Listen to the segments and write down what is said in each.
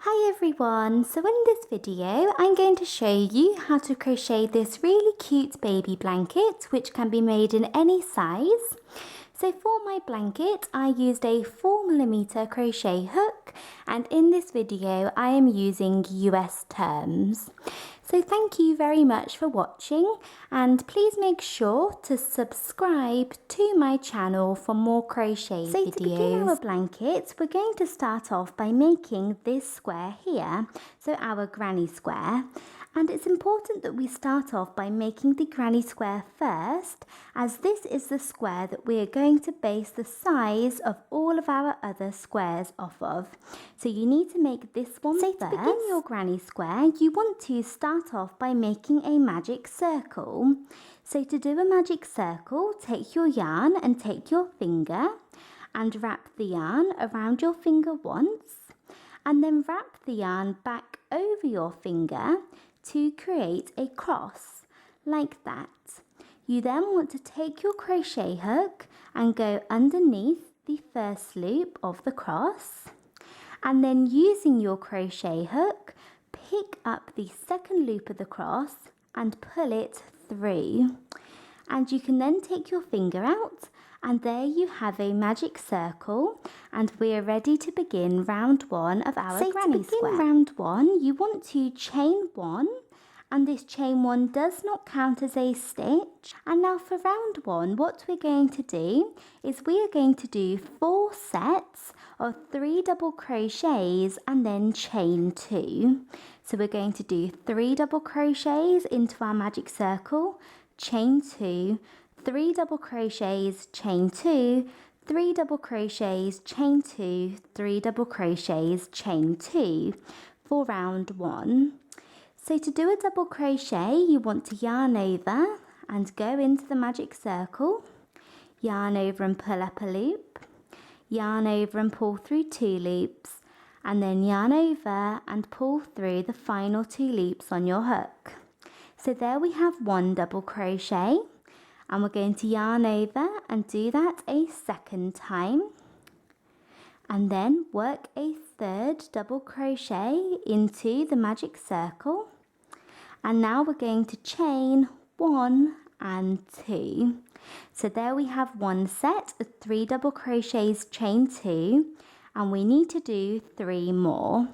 Hi everyone, so in this video I'm going to show you how to crochet this really cute baby blanket which can be made in any size. So for my blanket I used a 4mm crochet hook, and in this video I am using US terms. So thank you very much for watching, and please make sure to subscribe to my channel for more crochet videos. So to begin our blanket, we're going to start off by making this square here, so our granny square. And it's important that we start off by making the granny square first, as this is the square that we are going to base the size of all of our other squares off of. So you need to make this one first. So to begin your granny square, you want to start off by making a magic circle. So to do a magic circle, take your yarn and take your finger and wrap the yarn around your finger once, and then wrap the yarn back over your finger to create a cross, like that. You then want to take your crochet hook and go underneath the first loop of the cross, and then using your crochet hook, pick up the second loop of the cross and pull it through. And you can then take your finger out, and there you have a magic circle, and we are ready to begin round one of our granny square. So to begin round one, you want to chain one, and this chain one does not count as a stitch. And now for round one, what we're going to do is we are going to do 4 sets of 3 double crochets and then chain 2. So we're going to do 3 double crochets into our magic circle, chain 2, 3 double crochets, chain 2, 3 double crochets, chain 2, 3 double crochets, chain 2 for round 1. So to do a double crochet, you want to yarn over and go into the magic circle, yarn over and pull up a loop, yarn over and pull through 2 loops, and then yarn over and pull through the final 2 loops on your hook. So there we have 1 double crochet, and we're going to yarn over and do that a second time, and then work a 3rd double crochet into the magic circle. And now we're going to chain 1 and 2. So there we have 1 set of 3 double crochets, chain 2, and we need to do 3 more.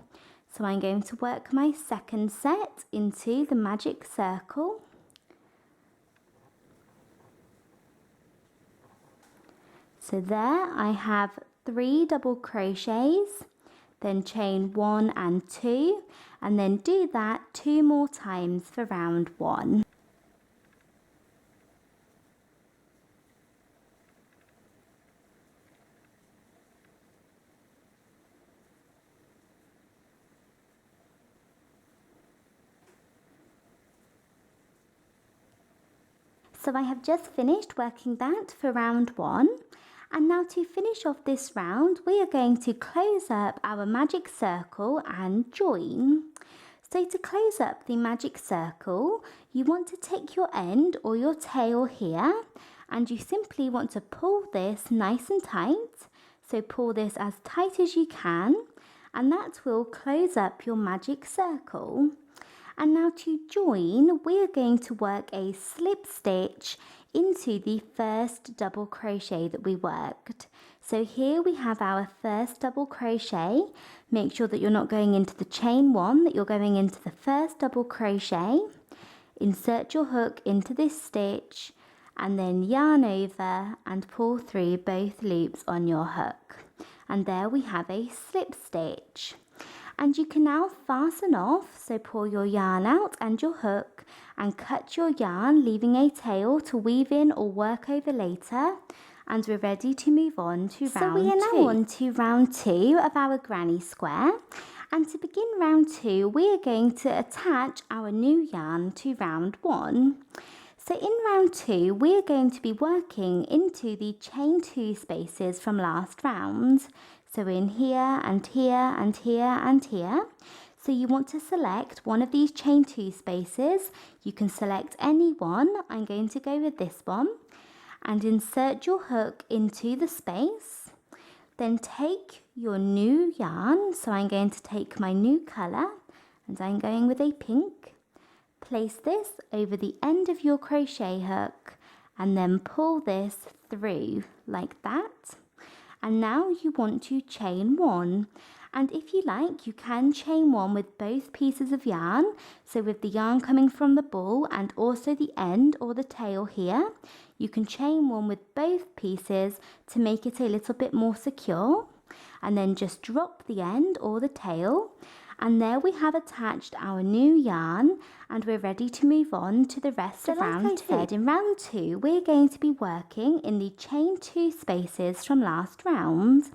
So I'm going to work my second set into the magic circle. So there I have 3 double crochets, then chain 1 and 2, and then do that 2 more times for round 1. So I have just finished working that for round 1. And now to finish off this round, we are going to close up our magic circle and join. So to close up the magic circle, you want to take your end or your tail here, and you simply want to pull this nice and tight. So pull this as tight as you can, and that will close up your magic circle. And now to join, we are going to work a slip stitch into the first double crochet that we worked. So here we have our first double crochet. Make sure that you're not going into the chain 1, that you're going into the first double crochet. Insert your hook into this stitch, and then yarn over and pull through both loops on your hook. And there we have a slip stitch. And you can now fasten off, so pull your yarn out and your hook and cut your yarn, leaving a tail to weave in or work over later. And we're ready to move on to round 2. So we are now on to round 2 of our granny square. And to begin round 2, we are going to attach our new yarn to round 1. So in round 2, we are going to be working into the chain 2 spaces from last round. So in here and here and here and here. So you want to select one of these chain 2 spaces. You can select any one. I'm going to go with this one. And insert your hook into the space. Then take your new yarn, so I'm going to take my new colour and I'm going with a pink. Place this over the end of your crochet hook and then pull this through like that. And now you want to chain one. And if you like, you can chain one with both pieces of yarn. So with the yarn coming from the ball and also the end or the tail here, you can chain one with both pieces to make it a little bit more secure. And then just drop the end or the tail. And there we have attached our new yarn and we're ready to move on to the rest of round 2. In round 2, we're going to be working in the chain 2 spaces from last round.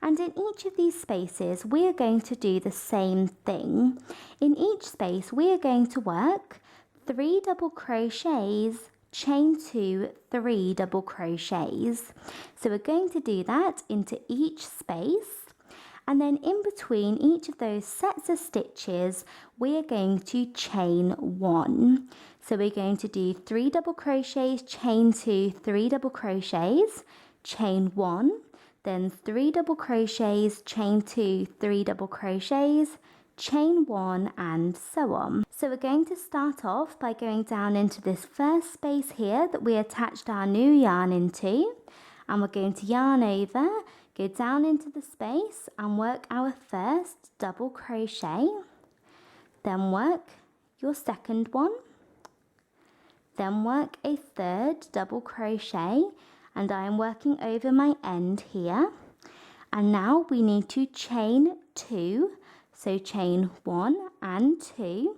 And in each of these spaces, we are going to do the same thing. In each space, we are going to work 3 double crochets, chain 2, 3 double crochets. So we're going to do that into each space. And then in between each of those sets of stitches, we are going to chain 1. So we're going to do 3 double crochets, chain 2, 3 double crochets, chain 1, then 3 double crochets, chain 2, 3 double crochets, chain 1, and so on. So we're going to start off by going down into this first space here that we attached our new yarn into, and we're going to yarn over, go down into the space and work our first double crochet, then work your second one, then work a third double crochet, and I am working over my end here. And now we need to chain 2, so chain 1 and 2.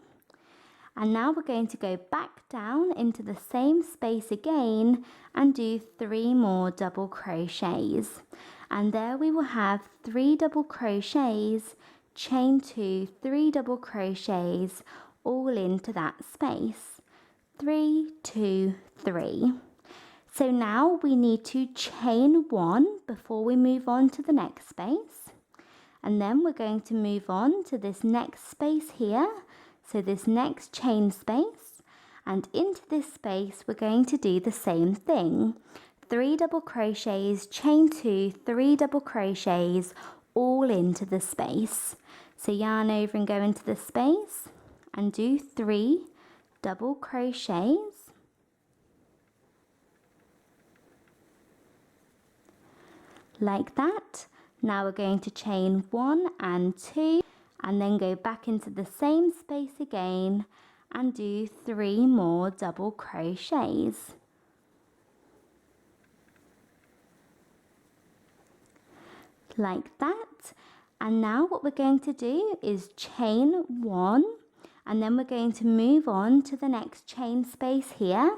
And now we're going to go back down into the same space again and do 3 more double crochets. And there we will have 3 double crochets, chain 2, 3 double crochets, all into that space. 3, 2, 3. So now we need to chain 1 before we move on to the next space. And then we're going to move on to this next space here. So this next chain space, and into this space we're going to do the same thing. 3 double crochets, chain 2, 3 double crochets, all into the space. So yarn over and go into the space and do 3 double crochets. Like that. Now we're going to chain 1 and 2 and then go back into the same space again and do 3 more double crochets. Like that. And now what we're going to do is chain 1 and then we're going to move on to the next chain space here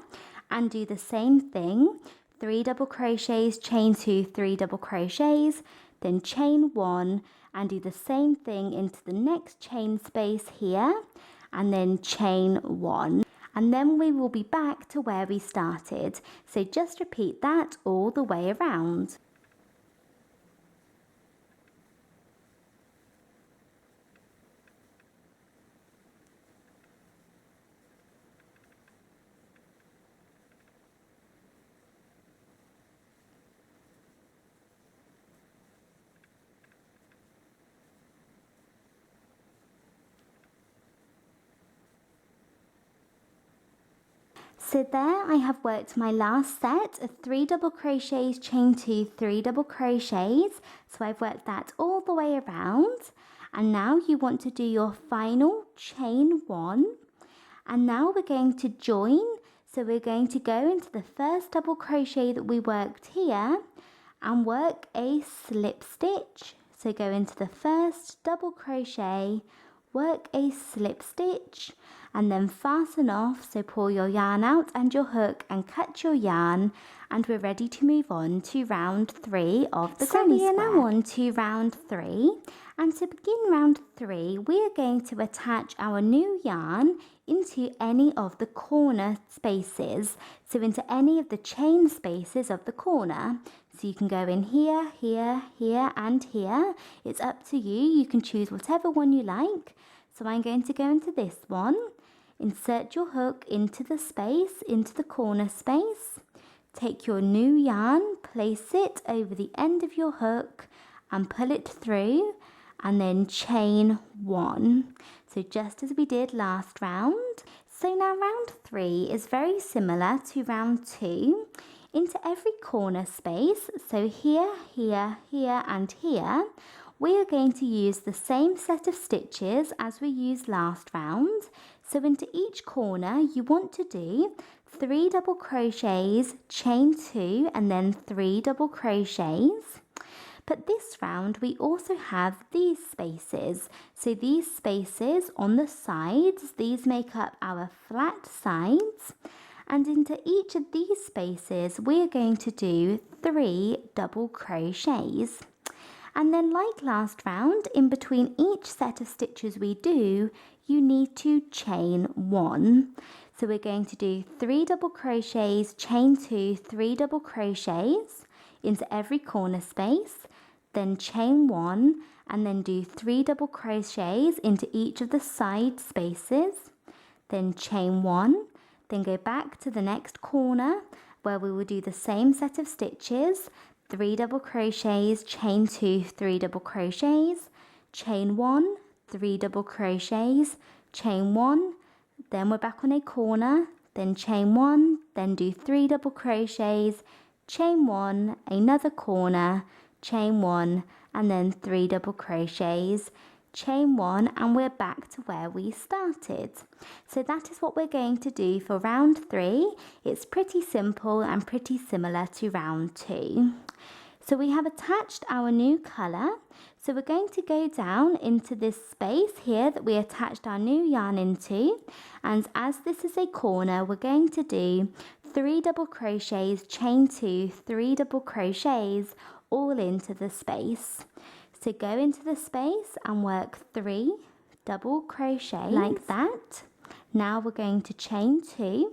and do the same thing. 3 double crochets, chain 2, 3 double crochets, then chain 1 and do the same thing into the next chain space here and then chain 1. And then we will be back to where we started. So just repeat that all the way around. So there I have worked my last set of 3 double crochets, chain 2, 3 double crochets. So I've worked that all the way around. And now you want to do your final chain 1. And now we're going to join. So we're going to go into the first double crochet that we worked here and work a slip stitch. So go into the first double crochet, work a slip stitch, and then fasten off. So pull your yarn out and your hook and cut your yarn, and we're ready to move on to round 3 of the granny square. So we are now on to round 3, and to begin round 3 we are going to attach our new yarn into any of the corner spaces, so into any of the chain spaces of the corner. So you can go in here, here, here and here. It's up to you. You can choose whatever one you like. So I'm going to go into this one. Insert your hook into the space, into the corner space. take your new yarn, place it over the end of your hook and pull it through, and then chain 1. So just as we did last round. So now round 3 is very similar to round 2. Into every corner space, so here, here, here and here, we are going to use the same set of stitches as we used last round. So into each corner you want to do 3 double crochets, chain 2 and then 3 double crochets. But this round we also have these spaces. So these spaces on the sides, these make up our flat sides. And into each of these spaces we are going to do 3 double crochets. And then like last round, in between each set of stitches we do, you need to chain 1. So we're going to do 3 double crochets, chain 2, 3 double crochets into every corner space, then chain 1 and then do 3 double crochets into each of the side spaces, then chain 1, then go back to the next corner where we will do the same set of stitches, 3 double crochets, chain 2, 3 double crochets, chain 1, 3 double crochets, chain 1, then we're back on a corner, then chain 1, then do 3 double crochets, chain 1, another corner, chain 1 and then 3 double crochets, chain 1 and we're back to where we started. So that is what we're going to do for round 3. It's pretty simple and pretty similar to round 2. So we have attached our new colour. So we're going to go down into this space here that we attached our new yarn into, and as this is a corner we're going to do 3 double crochets, chain 2, 3 double crochets all into the space. So go into the space and work 3 double crochets like that. Now we're going to chain 2,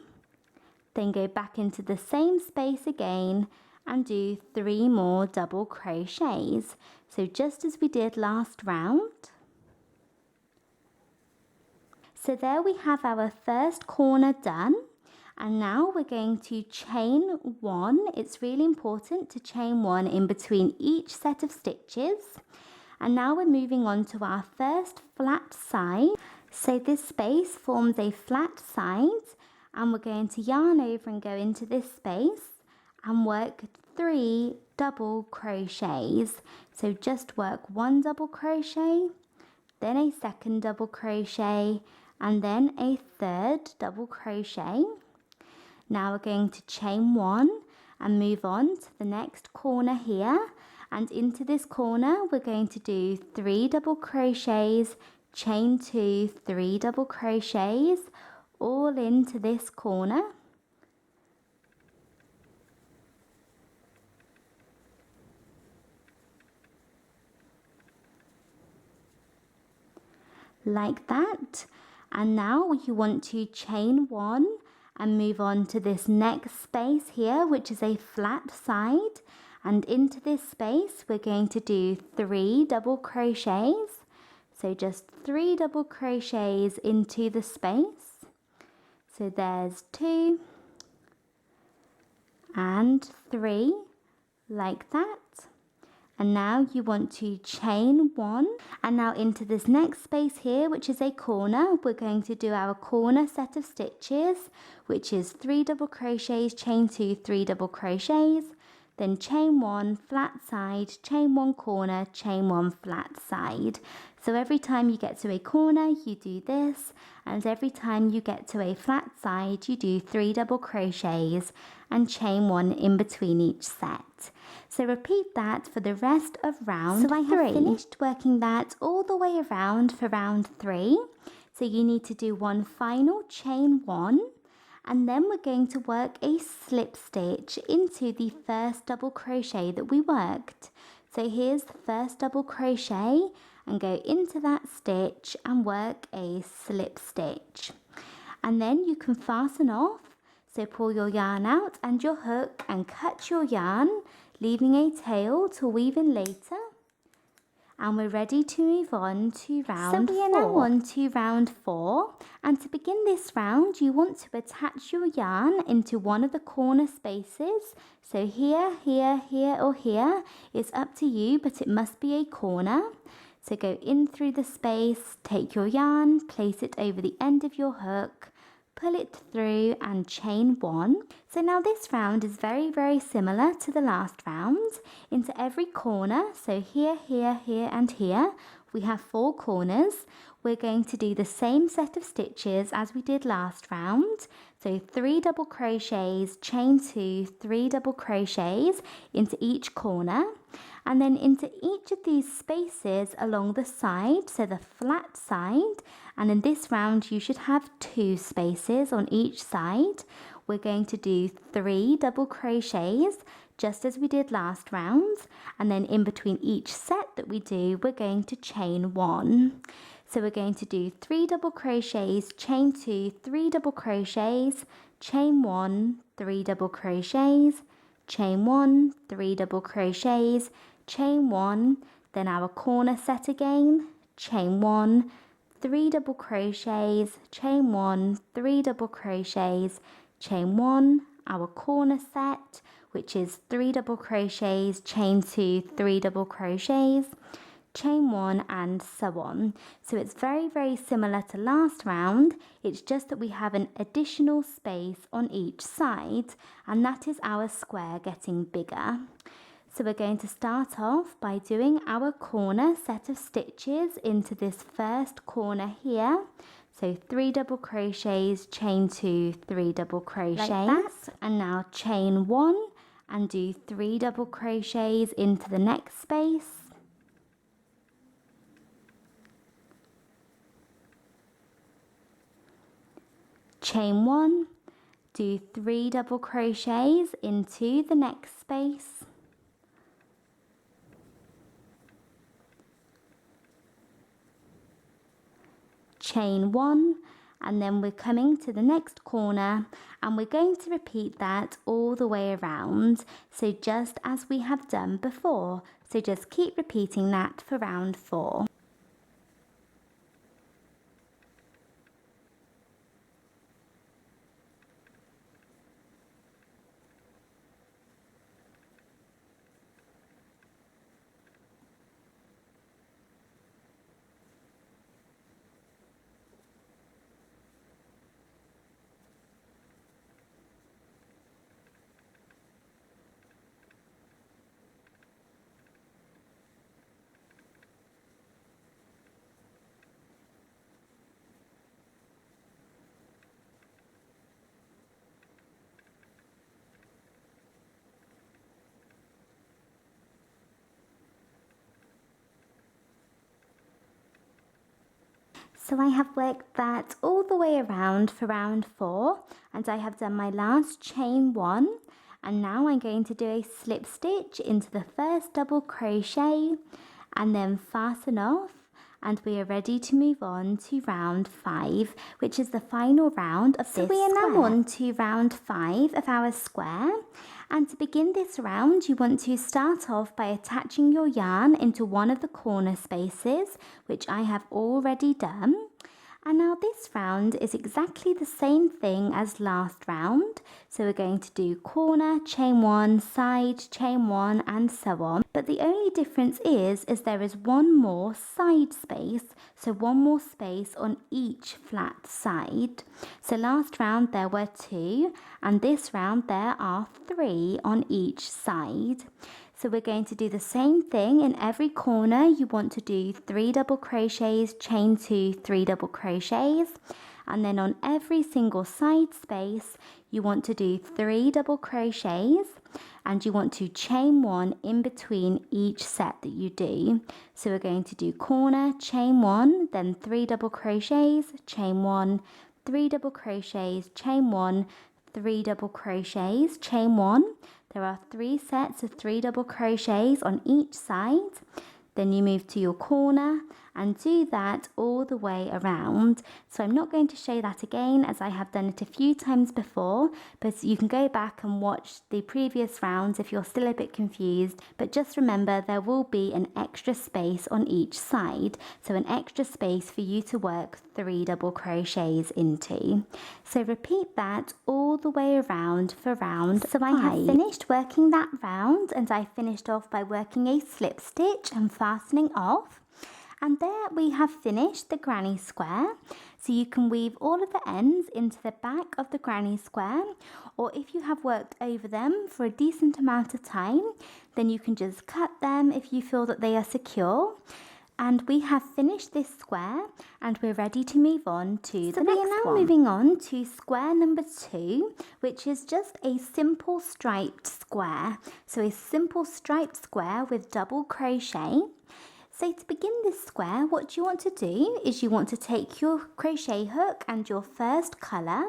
then go back into the same space again and do 3 more double crochets. So just as we did last round. So there we have our first corner done. And now we're going to chain 1. It's really important to chain 1 in between each set of stitches. And now we're moving on to our first flat side. So this space forms a flat side, and we're going to yarn over and go into this space and work 3 double crochets. So just work 1 double crochet, then a second double crochet, and then a third double crochet. Now we're going to chain 1 and move on to the next corner here, and into this corner we're going to do 3 double crochets, chain 2, 3 double crochets all into this corner. Like that. And now you want to chain 1 and move on to this next space here, which is a flat side, and into this space we're going to do 3 double crochets. So just 3 double crochets into the space. So there's 2 and 3 like that. And now you want to chain 1, and now into this next space here, which is a corner, we're going to do our corner set of stitches, which is 3 double crochets, chain 2, 3 double crochets, then chain 1 flat side, chain 1 corner, chain 1 flat side. So every time you get to a corner you do this, and every time you get to a flat side you do 3 double crochets and chain 1 in between each set. So repeat that for the rest of round 3. So I have finished working that all the way around for round 3. So you need to do one final chain 1, and then we're going to work a slip stitch into the first double crochet that we worked. So here's the first double crochet, and go into that stitch and work a slip stitch. And then you can fasten off. So pull your yarn out and your hook and cut your yarn, leaving a tail to weave in later. and we're ready to move on to round 4. So we are now on to round 4, and to begin this round you want to attach your yarn into one of the corner spaces. So here, here, here or here, it's up to you, but it must be a corner. So go in through the space, take your yarn, place it over the end of your hook, pull it through and chain 1. So now this round is very similar to the last round. Into every corner, so here, here, here and here, we have 4 corners. We're going to do the same set of stitches as we did last round. So 3 double crochets, chain 2, 3 double crochets into each corner, and then into each of these spaces along the side, so the flat side, and in this round you should have 2 spaces on each side. We're going to do 3 double crochets just as we did last round, and then in between each set that we do we're going to chain 1. So we're going to do 3 double crochets, chain 2, 3 double crochets, chain 1, 3 double crochets, chain 1, 3 double crochets, chain 1, then our corner set again, chain 1, 3 double crochets, chain 1, 3 double crochets, chain 1, our corner set, which is 3 double crochets, chain 2, 3 double crochets, chain 1 and so on. So it's very similar to last round, it's just that we have an additional space on each side, and that is our square getting bigger. So we're going to start off by doing our corner set of stitches into this first corner here. So 3 double crochets, chain 2, 3 double crochets, like that. And now chain 1 and do 3 double crochets into the next space. Chain 1, do 3 double crochets into the next space. Chain 1, and then we're coming to the next corner and we're going to repeat that all the way around, so just as we have done before. So just keep repeating that for round 4. So I have worked that all the way around for round 4, and I have done my last chain 1, and now I'm going to do a slip stitch into the first double crochet and then fasten off, and we are ready to move on to round 5, which is the final round of this square. So we are now on to round 5 of our square, and to begin this round you want to start off by attaching your yarn into one of the corner spaces, which I have already done. And now this round is exactly the same thing as last round. So we're going to do corner, chain 1, side, chain 1 and so on. But the only difference is there is one more side space. So one more space on each flat side. So last round there were 2, and this round there are 3 on each side. So we're going to do the same thing in every corner. You want to do 3 double crochets, chain 2, 3 double crochets, and then on every single side space you want to do 3 double crochets, and you want to chain 1 in between each set that you do. So we're going to do corner, chain 1, then 3 double crochets, chain 1, 3 double crochets, chain 1, 3 double crochets, chain 1. There are 3 sets of 3 double crochets on each side. Then you move to your corner and do that all the way around. So I'm not going to show that again as I have done it a few times before, but you can go back and watch the previous rounds if you're still a bit confused. But just remember, there will be an extra space on each side, so an extra space for you to work 3 double crochets into. So repeat that all the way around for round 5. So I have finished working that round, and I finished off by working a slip stitch and fastening off. And there we have finished the granny square. So you can weave all of the ends into the back of the granny square, or if you have worked over them for a decent amount of time, then you can just cut them if you feel that they are secure. And we have finished this square, and we're ready to move on to the next one. So we are now moving on to square number 2, which is just a simple striped square. So a simple striped square with double crochet. So to begin this square, what you want to do is you want to take your crochet hook and your first colour,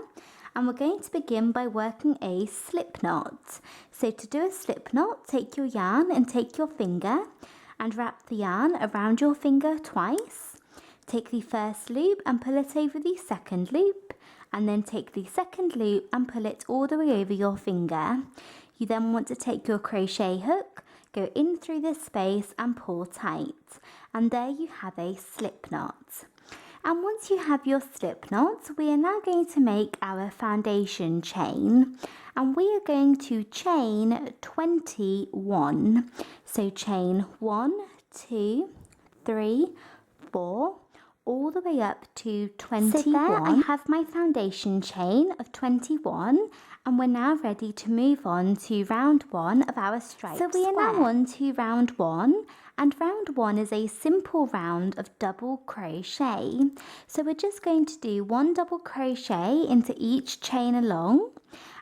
and we're going to begin by working a slip knot. So to do a slip knot, take your yarn and take your finger and wrap the yarn around your finger twice. Take the first loop and pull it over the second loop, and then take the second loop and pull it all the way over your finger. You then want to take your crochet hook, go in through this space and pull tight, and there you have a slip knot. And once you have your slip knot, we are now going to make our foundation chain, and we are going to chain 21. So chain 1, 2, 3, 4, all the way up to 21. So there I have my foundation chain of 21, and we're now ready to move on to round 1 of our striped square. So we are now on to round 1, and round 1 is a simple round of double crochet. So we're just going to do 1 double crochet into each chain along,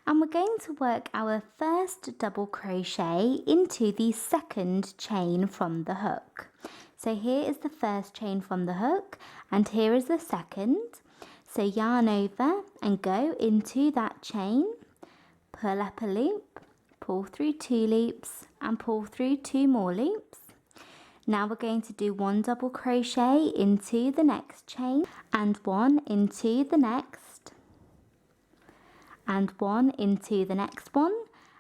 and we're going to work our first double crochet into the second chain from the hook. So here is the first chain from the hook, and here is the second. So yarn over and go into that chain, pull up a loop, pull through 2 loops and pull through 2 more loops. Now we're going to do 1 double crochet into the next chain, and 1 into the next, and 1 into the next one,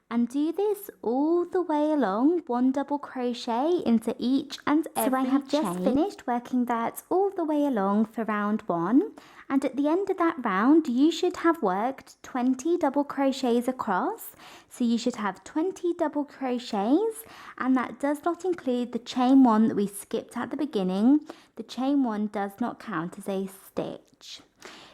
and do this all the way along, 1 double crochet into each and every chain. So I have just finished working that all the way along for round 1, and at the end of that round you should have worked 20 double crochets across. So you should have 20 double crochets, and that does not include the chain 1 that we skipped at the beginning. The chain 1 does not count as a stitch.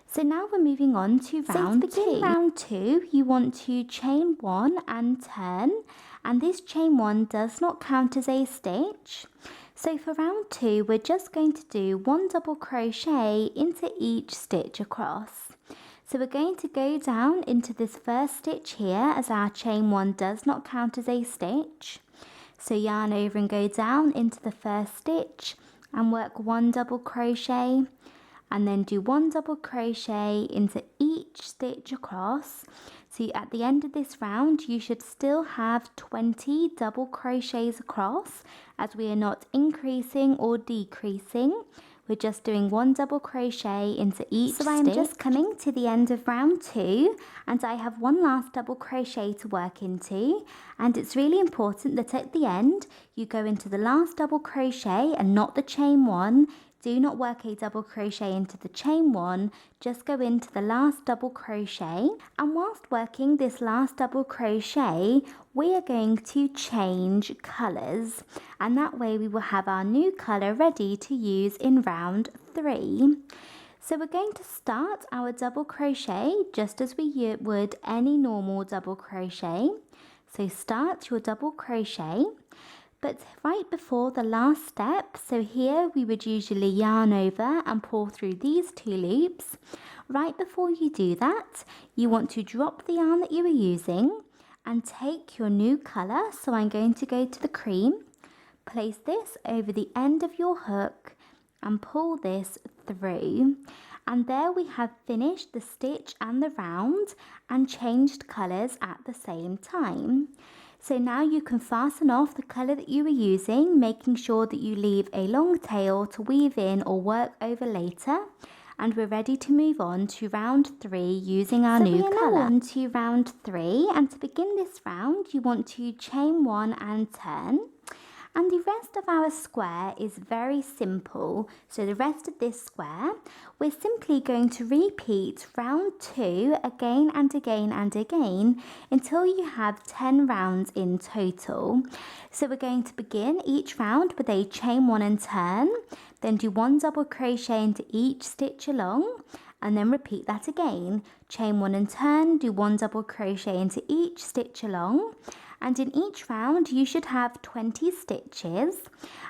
So now we're moving on to round 2. So to begin round 2, you want to chain 1 and turn, and this chain 1 does not count as a stitch. So for round 2, we're just going to do 1 double crochet into each stitch across. So we're going to go down into this first stitch here, as our chain 1 does not count as a stitch. So yarn over and go down into the first stitch and work 1 double crochet, and then do 1 double crochet into each stitch across. So at the end of this round you should still have 20 double crochets across, as we are not increasing or decreasing. We're just doing 1 double crochet into each stitch. So I'm just coming to the end of round 2, and I have 1 last double crochet to work into, and it's really important that at the end you go into the last double crochet and not the chain 1. Do not work a double crochet into the chain 1, just go into the last double crochet, and whilst working this last double crochet we are going to change colours, and that way we will have our new colour ready to use in round 3. So we're going to start our double crochet just as we would any normal double crochet. So start your double crochet, but right before the last step, so here we would usually yarn over and pull through these 2 loops. Right before you do that, you want to drop the yarn that you are using and take your new colour. So I'm going to go to the cream, place this over the end of your hook and pull this through. And there we have finished the stitch and the round and changed colours at the same time. So now you can fasten off the colour that you were using, making sure that you leave a long tail to weave in or work over later. And we're ready to move on to round 3 using our new colour. So we are now on to round 3, and to begin this round you want to chain 1 and turn. And the rest of our square is very simple. So the rest of this square, we're simply going to repeat round 2 again and again and again until you have 10 rounds in total. So we're going to begin each round with a chain 1 and turn, then do 1 double crochet into each stitch along, and then repeat that again. Chain 1 and turn, do 1 double crochet into each stitch along. And in each round you should have 20 stitches,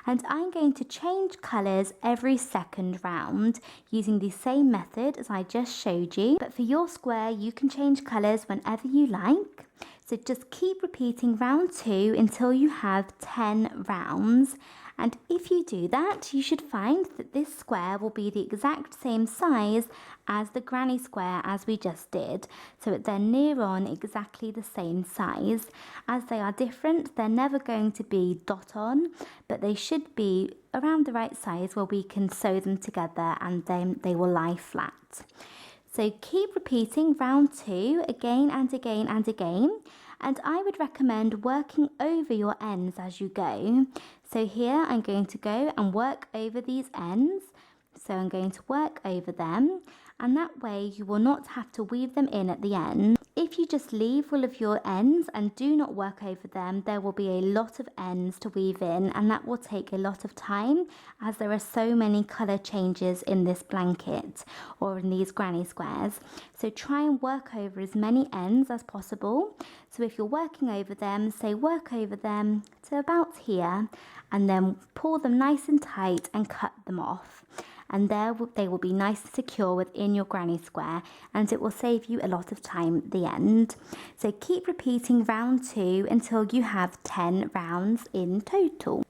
and I'm going to change colours every second round using the same method as I just showed you, but for your square you can change colours whenever you like. So just keep repeating round 2 until you have 10 rounds. And if you do that, you should find that this square will be the exact same size as the granny square as we just did. So they're near on exactly the same size. As they are different, they're never going to be dot on, but they should be around the right size where we can sew them together and then they will lie flat. So keep repeating round 2 again and again and again. And I would recommend working over your ends as you go. So here I'm going to go and work over these ends. So I'm going to work over them, and that way you will not have to weave them in at the end. If you just leave all of your ends and do not work over them, there will be a lot of ends to weave in, and that will take a lot of time as there are so many colour changes in this blanket or in these granny squares. So try and work over as many ends as possible. So if you're working over them, say work over them to about here, and then pull them nice and tight and cut them off. And there they will be nice and secure within your granny square, and it will save you a lot of time at the end. So keep repeating round 2 until you have 10 rounds in total.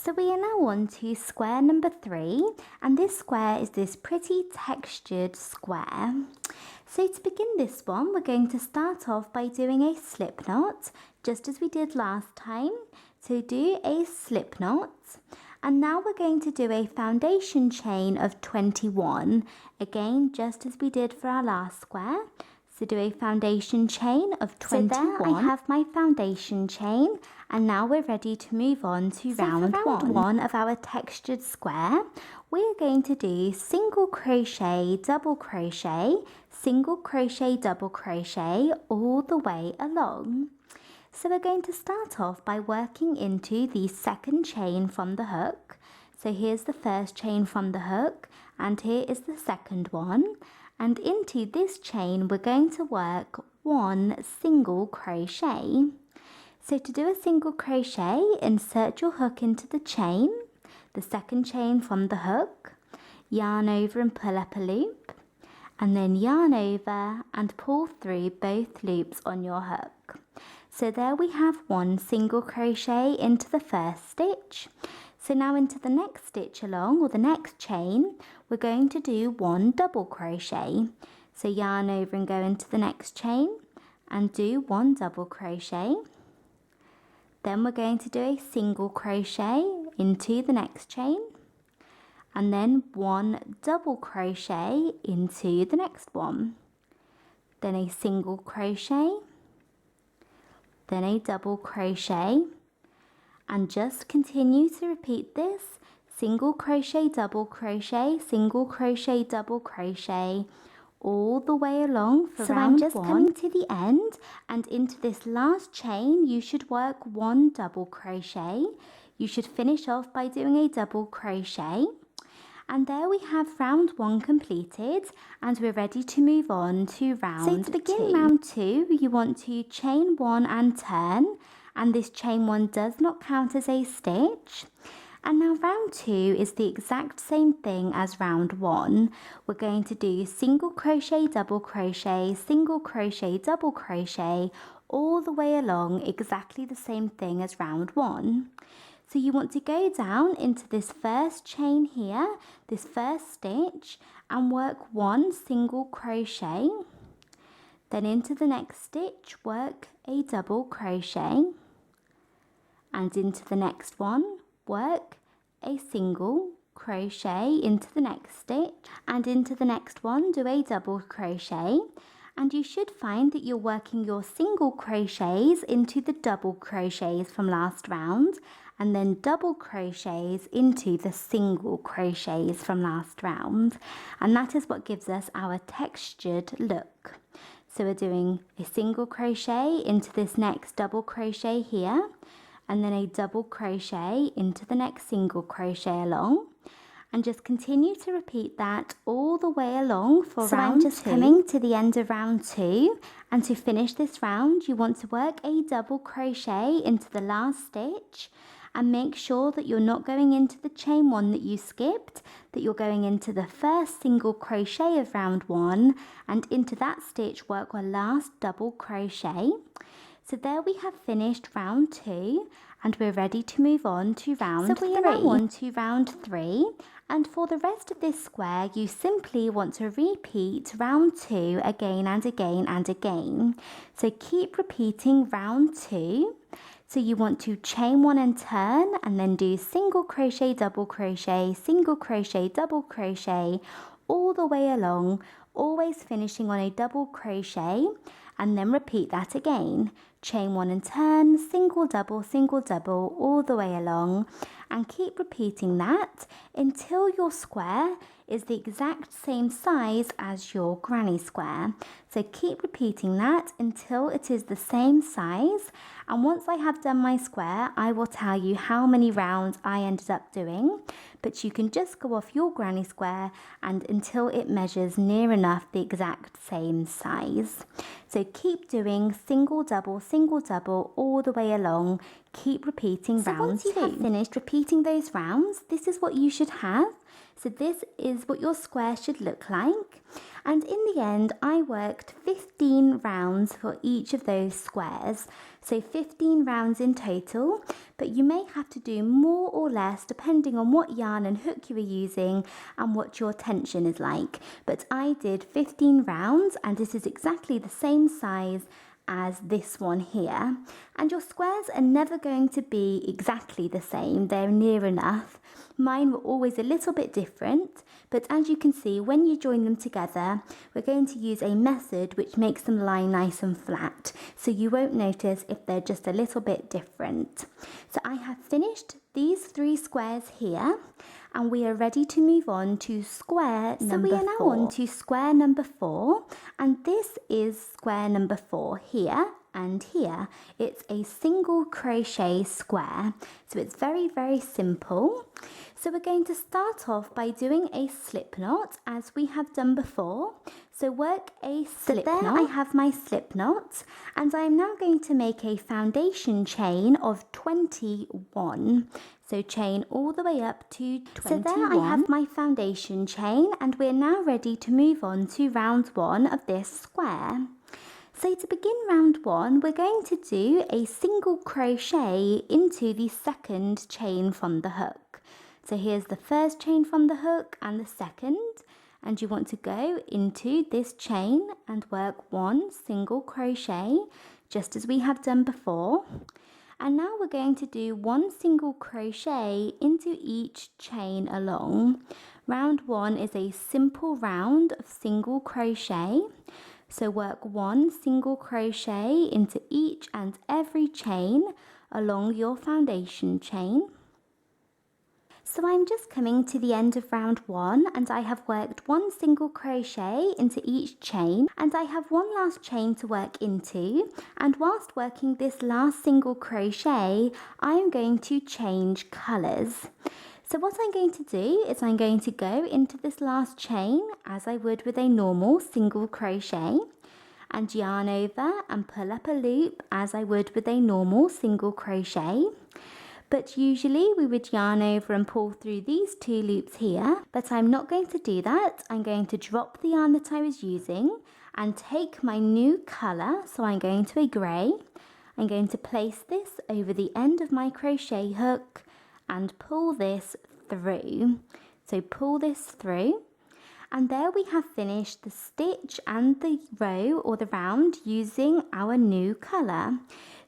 So we are now on to square number 3, and this square is this pretty textured square. So to begin this one, we're going to start off by doing a slip knot, just as we did last time. So do a slip knot, and now we're going to do a foundation chain of 21, again just as we did for our last square. So do a foundation chain of 21. So there I have my foundation chain, and now we're ready to move on to round 1 of our textured square. We're going to do single crochet, double crochet, single crochet, double crochet all the way along. So we're going to start off by working into the second chain from the hook. So here's the first chain from the hook, and here is the second one. And into this chain we're going to work 1 single crochet. So to do a single crochet, insert your hook into the chain, the second chain from the hook, yarn over and pull up a loop, and then yarn over and pull through both loops on your hook. So there we have 1 single crochet into the first stitch. So now into the next stitch along, or the next chain, we're going to do 1 double crochet. So yarn over and go into the next chain and do 1 double crochet. Then we're going to do a single crochet into the next chain, and then 1 double crochet into the next one. Then a single crochet, then a double crochet, and just continue to repeat this. Single crochet, double crochet, single crochet, double crochet, all the way along for round 1. So I'm just coming to the end, and into this last chain you should work 1 double crochet. You should finish off by doing a double crochet. And there we have round 1 completed, and we're ready to move on to round 2. So to begin round 2, you want to chain 1 and turn, and this chain 1 does not count as a stitch. And now round 2 is the exact same thing as round 1. We're going to do single crochet, double crochet, single crochet, double crochet, all the way along, exactly the same thing as round 1. So you want to go down into this first chain here, this first stitch, and work 1 single crochet. Then into the next stitch, work a double crochet. And into the next one, work a single crochet into the next stitch, and into the next one do a double crochet, and you should find that you're working your single crochets into the double crochets from last round, and then double crochets into the single crochets from last round, and that is what gives us our textured look. So we're doing a single crochet into this next double crochet here, and then a double crochet into the next single crochet along, and just continue to repeat that all the way along for round 2. So I'm just coming to the end of round 2, and to finish this round you want to work a double crochet into the last stitch, and make sure that you're not going into the chain 1 that you skipped, that you're going into the first single crochet of round 1, and into that stitch work our last double crochet. So there we have finished round 2, and we're ready to move on to round 3. So we are now on to round 3, and for the rest of this square you simply want to repeat round 2 again and again and again. So keep repeating round 2. So you want to chain 1 and turn, and then do single crochet, double crochet, single crochet, double crochet, all the way along, always finishing on a double crochet, and then repeat that again. Chain 1 and turn, single double, all the way along, and keep repeating that until your square is the exact same size as your granny square. So keep repeating that until it is the same size, and once I have done my square I will tell you how many rounds I ended up doing, but you can just go off your granny square and until it measures near enough the exact same size. So keep doing single double all the way along. Keep repeating round 2. So once you have finished repeating those rounds, this is what you should have. So this is what your square should look like. And in the end, I worked 15 rounds for each of those squares. So 15 rounds in total, but you may have to do more or less depending on what yarn and hook you are using and what your tension is like. But I did 15 rounds, and this is exactly the same size as this one here, and your squares are never going to be exactly the same, they're near enough. Mine were always a little bit different, but as you can see, when you join them together, we're going to use a method which makes them lie nice and flat, so you won't notice if they're just a little bit different. So I have finished these 3 squares here, and we are ready to move on to square number 4. So we are now on to square number 4, and this is square number 4 here and here. It's a single crochet square, so it's very, very simple. So we're going to start off by doing a slip knot as we have done before. So work a slip knot. So there I have my slip knot, and I am now going to make a foundation chain of 21. So chain all the way up to 21. So there I have my foundation chain, and we're now ready to move on to round 1 of this square. So to begin round 1, we're going to do a single crochet into the second chain from the hook. So here's the first chain from the hook and the second, and you want to go into this chain and work 1 single crochet just as we have done before. And now we're going to do 1 single crochet into each chain along. Round 1 is a simple round of single crochet. So work 1 single crochet into each and every chain along your foundation chain. So I'm just coming to the end of round 1, and I have worked 1 single crochet into each chain, and I have 1 last chain to work into, and whilst working this last single crochet I am going to change colours. So what I'm going to do is I'm going to go into this last chain as I would with a normal single crochet, and yarn over and pull up a loop as I would with a normal single crochet. But usually we would yarn over and pull through these 2 loops here, but I'm not going to do that. I'm going to drop the yarn that I was using and take my new colour, so I'm going to a grey. I'm going to place this over the end of my crochet hook and pull this through. So pull this through, and there we have finished the stitch and the row or the round using our new colour.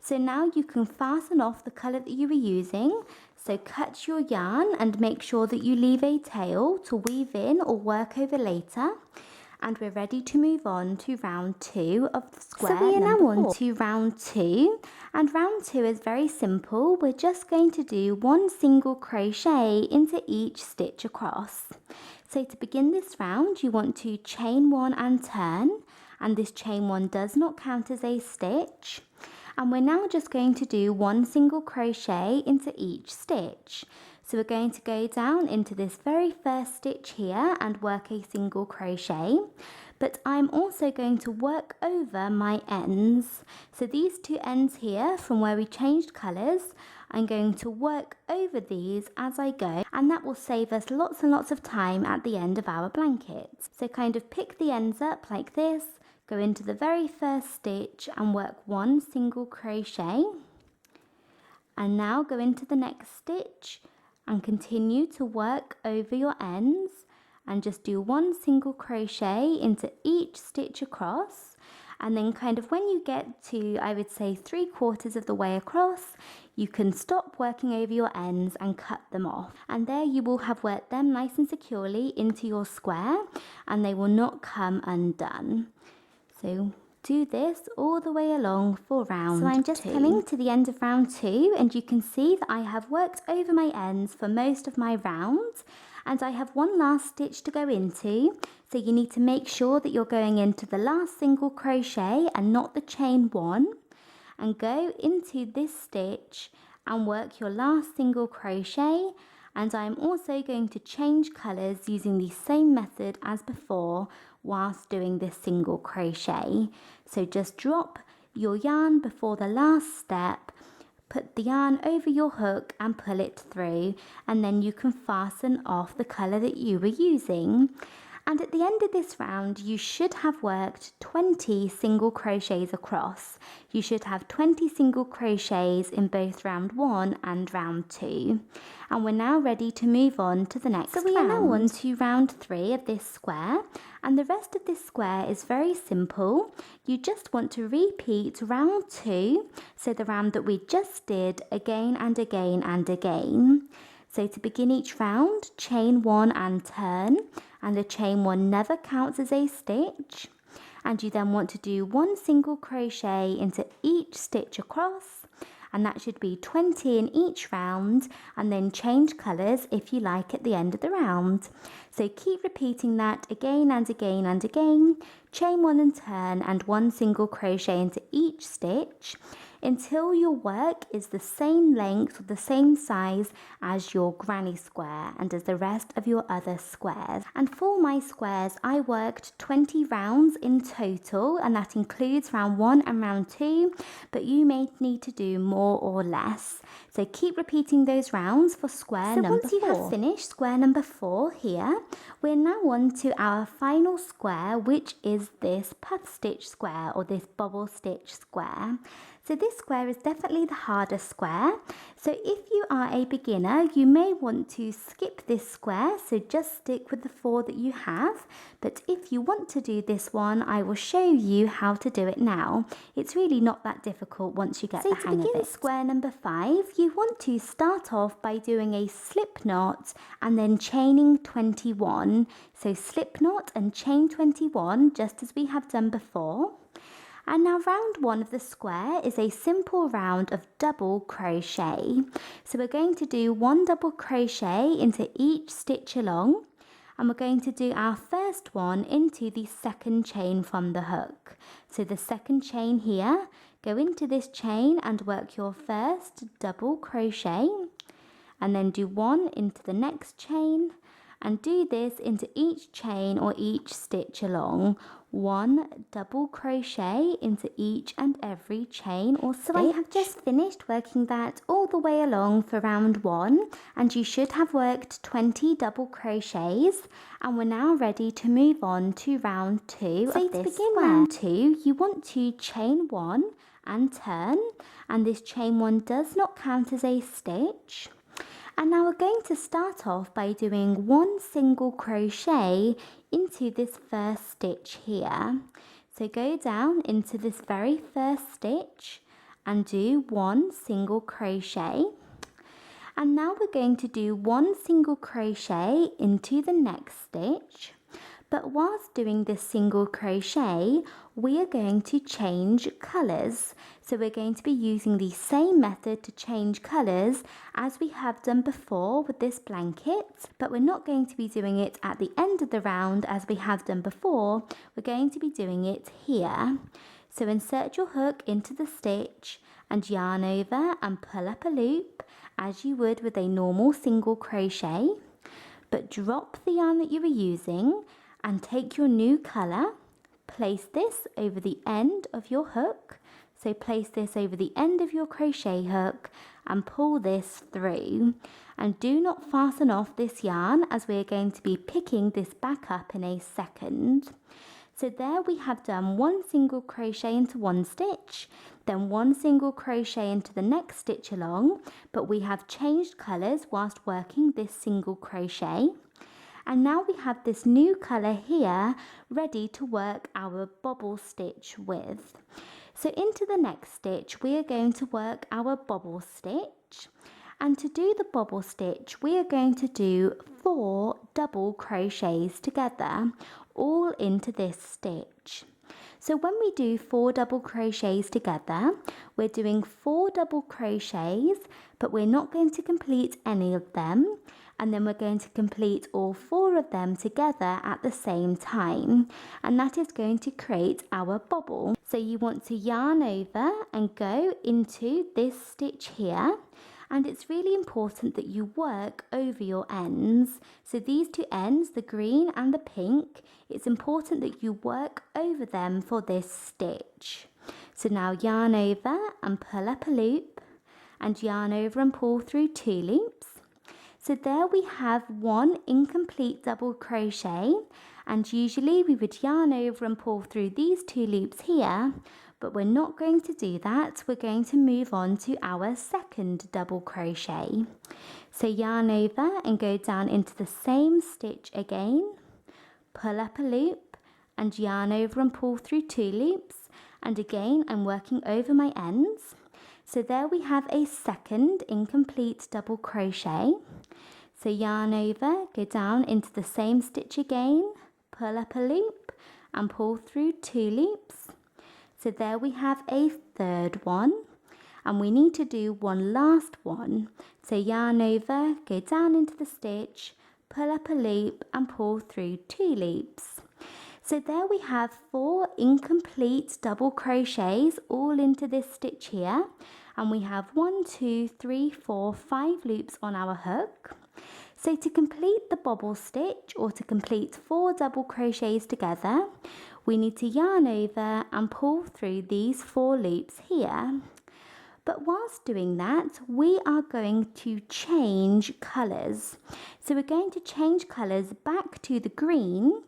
So now you can fasten off the colour that you were using. So cut your yarn and make sure that you leave a tail to weave in or work over later. And we're ready to move on to round 2 of the square. So we are now on to round 2, and round 2 is very simple. We're just going to do 1 single crochet into each stitch across. So to begin this round, you want to chain 1 and turn, and this chain 1 does not count as a stitch. And we're now just going to do 1 single crochet into each stitch. So we're going to go down into this very first stitch here and work a single crochet, but I'm also going to work over my ends. So these 2 ends here from where we changed colours, I'm going to work over these as I go, and that will save us lots and lots of time at the end of our blanket. So kind of pick the ends up like this, go into the very first stitch and work 1 single crochet, and now go into the next stitch and continue to work over your ends and just do 1 single crochet into each stitch across, and then kind of when you get to, I would say, 3/4 of the way across, you can stop working over your ends and cut them off, and there you will have worked them nice and securely into your square and they will not come undone. So do this all the way along for round 2. So I'm just coming to the end of round 2, and you can see that I have worked over my ends for most of my round, and I have 1 last stitch to go into. So you need to make sure that you're going into the last single crochet and not the chain 1, and go into this stitch and work your last single crochet. And I'm also going to change colours using the same method as before whilst doing this single crochet. So just drop your yarn before the last step, put the yarn over your hook and pull it through, and then you can fasten off the colour that you were using. And at the end of this round, you should have worked 20 single crochets across. You should have 20 single crochets in both round 1 and round 2. And we're now ready to move on to the next round. So we are now on to round 3 of this square, and the rest of this square is very simple. You just want to repeat round 2, so the round that we just did, again and again and again. So to begin each round, chain 1 and turn, and the chain 1 never counts as a stitch. And you then want to do 1 single crochet into each stitch across, and that should be 20 in each round, and then change colours if you like at the end of the round. So keep repeating that again and again and again, chain 1 and turn, and 1 single crochet into each stitch, until your work is the same length or the same size as your granny square and as the rest of your other squares. And for my squares, I worked 20 rounds in total, and that includes round 1 and round 2, but you may need to do more or less. So keep repeating those rounds for square number 4. So once you have finished square number 4 here, we're now on to our final square, which is this puff stitch square or this bobble stitch square. So this square is definitely the hardest square. So if you are a beginner, you may want to skip this square, so just stick with the 4 that you have. But if you want to do this one, I will show you how to do it now. It's really not that difficult once you get the hang of it. So to begin square number 5, you want to start off by doing a slip knot and then chaining 21. So slip knot and chain 21, just as we have done before. And now round 1 of the square is a simple round of double crochet. So we're going to do 1 double crochet into each stitch along, and we're going to do our first one into the second chain from the hook. So the second chain here, go into this chain and work your first double crochet, and then do 1 into the next chain, and do this into each chain or each stitch along. 1 double crochet into each and every chain or stitch. So I have just finished working that all the way along for round 1, and you should have worked 20 double crochets, and we're now ready to move on to round 2 of this. So to begin round 2, you want to chain 1 and turn, and this chain 1 does not count as a stitch. And now we're going to start off by doing 1 single crochet into this first stitch here. So go down into this very first stitch and do 1 single crochet. And now we're going to do 1 single crochet into the next stitch. But whilst doing this single crochet, we are going to change colours. So we're going to be using the same method to change colours as we have done before with this blanket, but we're not going to be doing it at the end of the round as we have done before. We're going to be doing it here. So insert your hook into the stitch and yarn over and pull up a loop as you would with a normal single crochet, but drop the yarn that you were using and take your new colour, place this over the end of your hook. So place this over the end of your crochet hook and pull this through. And do not fasten off this yarn as we're going to be picking this back up in a second. So there we have done 1 single crochet into 1 stitch, then 1 single crochet into the next stitch along, but we have changed colours whilst working this single crochet. And now we have this new colour here ready to work our bobble stitch with. So into the next stitch we are going to work our bobble stitch, and to do the bobble stitch we are going to do 4 double crochets together all into this stitch. So when we do 4 double crochets together, we're doing 4 double crochets, but we're not going to complete any of them, and then we're going to complete all 4 of them together at the same time, and that is going to create our bobble. So you want to yarn over and go into this stitch here, and it's really important that you work over your ends. So these 2 ends, the green and the pink, it's important that you work over them for this stitch. So now yarn over and pull up a loop, and yarn over and pull through 2 loops. So there we have 1 incomplete double crochet, and usually we would yarn over and pull through these 2 loops here, but we're not going to do that. We're going to move on to our second double crochet. So yarn over and go down into the same stitch again, pull up a loop and yarn over and pull through 2 loops, and again I'm working over my ends. So there we have a second incomplete double crochet. So yarn over, go down into the same stitch again, pull up a loop and pull through 2 loops. So there we have a third one, and we need to do one last one. So yarn over, go down into the stitch, pull up a loop and pull through 2 loops. So there we have 4 incomplete double crochets all into this stitch here, and we have 1, 2, 3, 4, 5 loops on our hook. So to complete the bobble stitch, or to complete 4 double crochets together, we need to yarn over and pull through these 4 loops here. But whilst doing that, we are going to change colours. So we're going to change colours back to the green,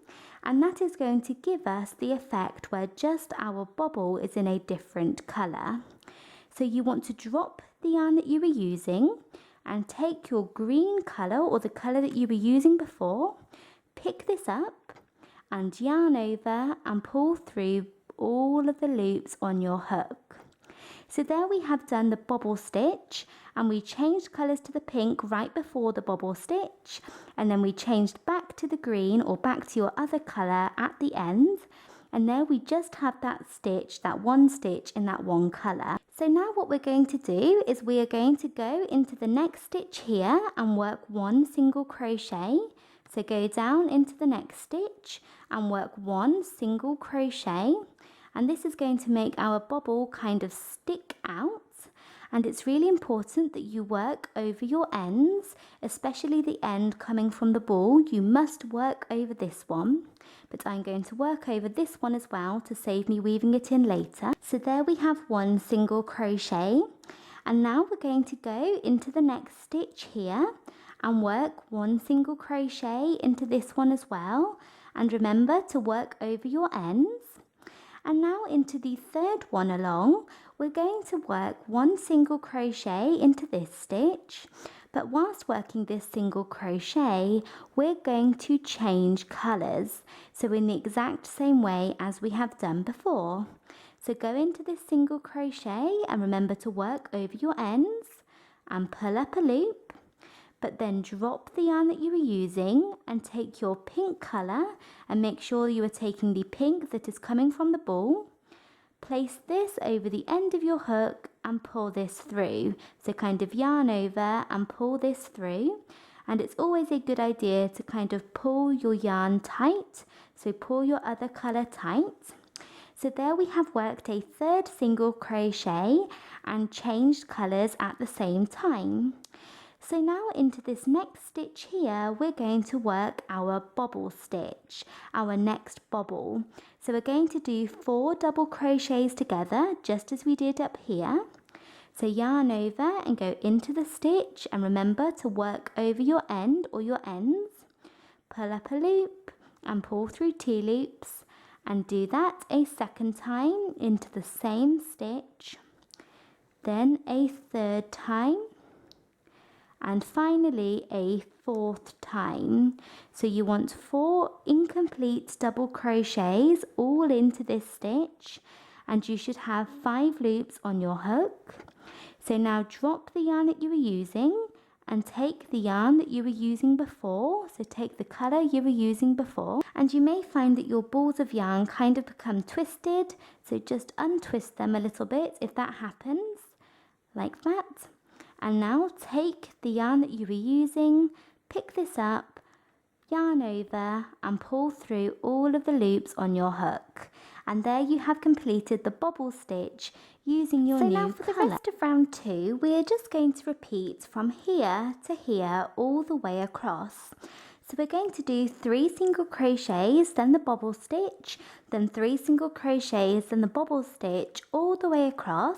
and that is going to give us the effect where just our bobble is in a different colour. So you want to drop the yarn that you were using and take your green colour, or the colour that you were using before, pick this up and yarn over and pull through all of the loops on your hook. So there we have done the bobble stitch, and we changed colours to the pink right before the bobble stitch, and then we changed back to the green or back to your other colour at the end, and there we just have that stitch, that one stitch in that one colour. So now what we're going to do is we are going to go into the next stitch here and work 1 single crochet. So go down into the next stitch and work 1 single crochet, and this is going to make our bobble kind of stick out. And it's really important that you work over your ends, especially the end coming from the ball. You must work over this one, but I'm going to work over this one as well to save me weaving it in later. So there we have one single crochet, and now we're going to go into the next stitch here and work one single crochet into this one as well, and remember to work over your ends. And now into the third one along, we're going to work one single crochet into this stitch, but whilst working this single crochet, we're going to change colours, so in the exact same way as we have done before. So go into this single crochet and remember to work over your ends and pull up a loop, but then drop the yarn that you were using and take your pink colour and make sure you are taking the pink that is coming from the ball. Place this over the end of your hook and pull this through. So kind of yarn over and pull this through. And it's always a good idea to kind of pull your yarn tight. So pull your other colour tight. So there we have worked a third single crochet and changed colours at the same time. So now into this next stitch here, we're going to work our bobble stitch, our next bobble. So we're going to do 4 double crochets together, just as we did up here. So yarn over and go into the stitch, and remember to work over your end or your ends. Pull up a loop and pull through 2 loops, and do that a second time into the same stitch, then a third time, and finally a 4th time. So you want 4 incomplete double crochets all into this stitch, and you should have 5 loops on your hook. So now drop the yarn that you were using and take the yarn that you were using before. So take the colour you were using before, and you may find that your balls of yarn kind of become twisted, so just untwist them a little bit if that happens, like that. And now take the yarn that you were using, pick this up, yarn over and pull through all of the loops on your hook. And there you have completed the bobble stitch using your new colour. So now for the rest of round 2, we are just going to repeat from here to here all the way across. So we're going to do 3 single crochets, then the bobble stitch, then 3 single crochets, then the bobble stitch all the way across.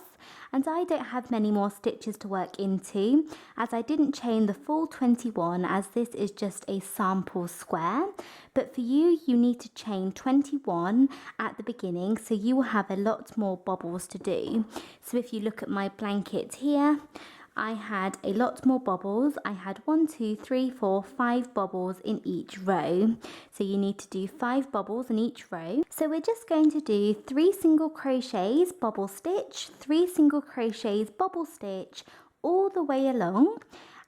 And I don't have many more stitches to work into, as I didn't chain the full 21, as this is just a sample square. But for you, you need to chain 21 at the beginning, so you will have a lot more bobbles to do. So if you look at my blanket here, I had a lot more bobbles. I had 1, 2, 3, 4, 5 bobbles in each row. So you need to do 5 bobbles in each row. So we're just going to do 3 single crochets, bobble stitch, 3 single crochets, bobble stitch, all the way along.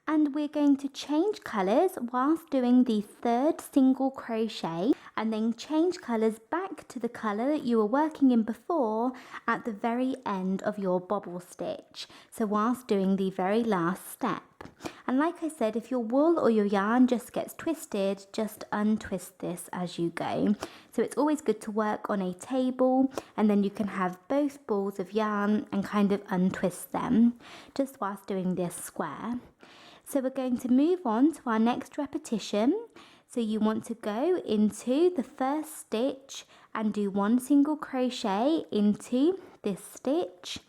And we're going to change colours whilst doing the 3rd single crochet, and then change colours back to the colour that you were working in before at the very end of your bobble stitch, so whilst doing the very last step. And like I said, if your wool or your yarn just gets twisted, just untwist this as you go. So it's always good to work on a table, and then you can have both balls of yarn and kind of untwist them just whilst doing this square. So we're going to move on to our next repetition. So you want to go into the first stitch and do 1 single crochet into this stitch.